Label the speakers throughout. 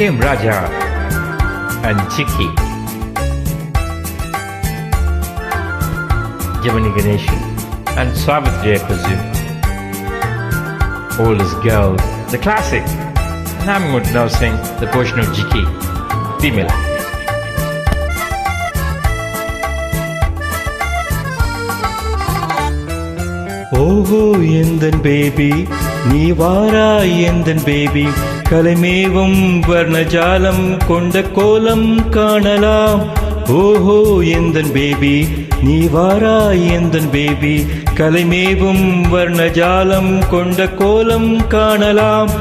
Speaker 1: M. Raja and Chiki, Gemini Ganesan and Savitri, I presume. Oldest girl, the classic. And I'm going to now sing the portion of Jiki, female.
Speaker 2: ஓஹோ எந்தன் baby நீ வாராய் எந்தன் baby கலைமேவும் வர்ணஜாலம் கொண்ட கோலம் காணலாம். ஓஹோ எந்தன் பேபி நீ வாராய் எந்தன் பேபி கலைமேவும் வர்ணஜாலம் கொண்ட கோலம் காணலாம்.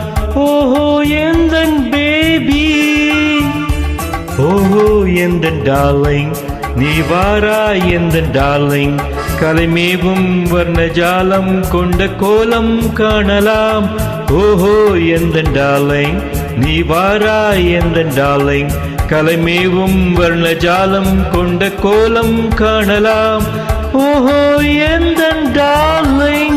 Speaker 2: ஓஹோ எந்தன் பேபி, ஓஹோ எந்தன் டார்லிங் நீ வாராய் எந்தன் டார்லிங் கலைமேவும் வர்ணஜாலம் கொண்ட கோலம் காணலாம். ஓஹோ எந்தன் டார்லிங் நீ வாராய் எந்தன் டார்லிங் கலைமேவும் வர்ணஜாலம் கொண்ட கோலம் காணலாம். ஓஹோ எந்தன் டார்லிங்.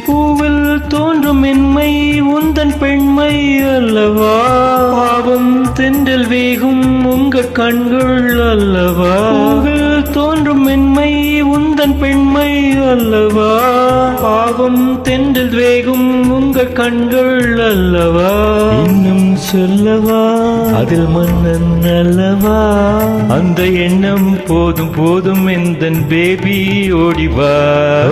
Speaker 2: பூவில் தோன்றும் மென்மை உந்தன் பெண்மை அல்லவா, பாவம் தென்றல் வேகும் உங்க கண்கள் அல்லவா. பூவில் தோன்றும் மென்மை உந்தன் பெண்மை அல்லவா, பாவம் தென்றல் வேகும் உங்க கண்கள் அல்லவா. இன்னும் சொல்லவா அதில் மன்னன் அல்லவா, அந்த எண்ணம் போதும் போதும் எந்தன் பேபி ஓடிவா.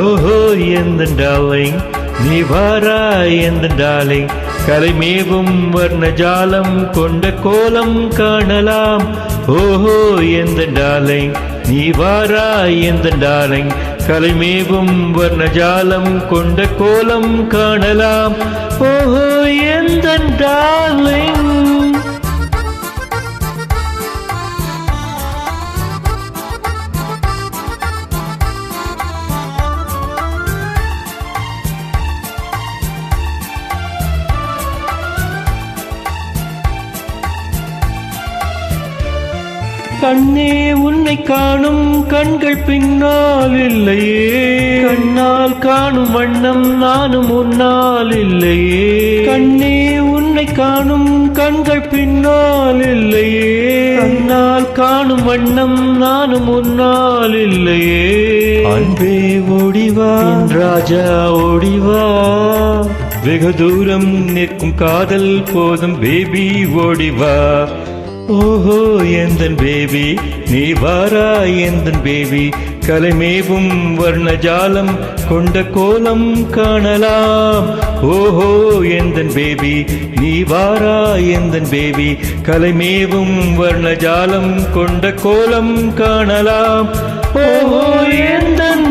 Speaker 2: ஓஹோ எந்தன் டார்லிங் நீ வாராய் எந்தன் டார்லிங் கலைமேவும் வர்ணஜாலம் கொண்ட கோலம் காணலாம். ஓஹோ எந்தன் டார்லிங் நீ வாராய் எந்தன் டார்லிங் கலைமேவும் வர்ணஜாலம் கொண்ட கோலம் காணலாம். ஓஹோ எந்தன் டார்லிங். கண்ணே உன்னை காணும் கண்கள் பின்னால் இல்லையே, கண்ணால் காணும் வண்ணம் நானும் உன்னால் இல்லையே. கண்ணே உன்னை காணும் கண்கள் பின்னால் இல்லையே, கண்ணால் காணும் வண்ணம் நானும் உன்னால் இல்லையே. அன்பே ஓடிவா ராஜா ஓடிவா, வெகு தூரம் நிற்கும் காதல் போதும் பேபி ஓடிவா. ஓஹோ எந்தன் பேபி நீ வாராய் எந்தன் பேபி கலைமேவும் வர்ணஜாலம் கொண்ட கோலம் காணலாம். ஓஹோ எந்தன் பேபி நீ வாராய் எந்தன் பேபி கலைமேவும் வர்ணஜாலம் கொண்ட கோலம் காணலாம். ஓஹோ எந்தன்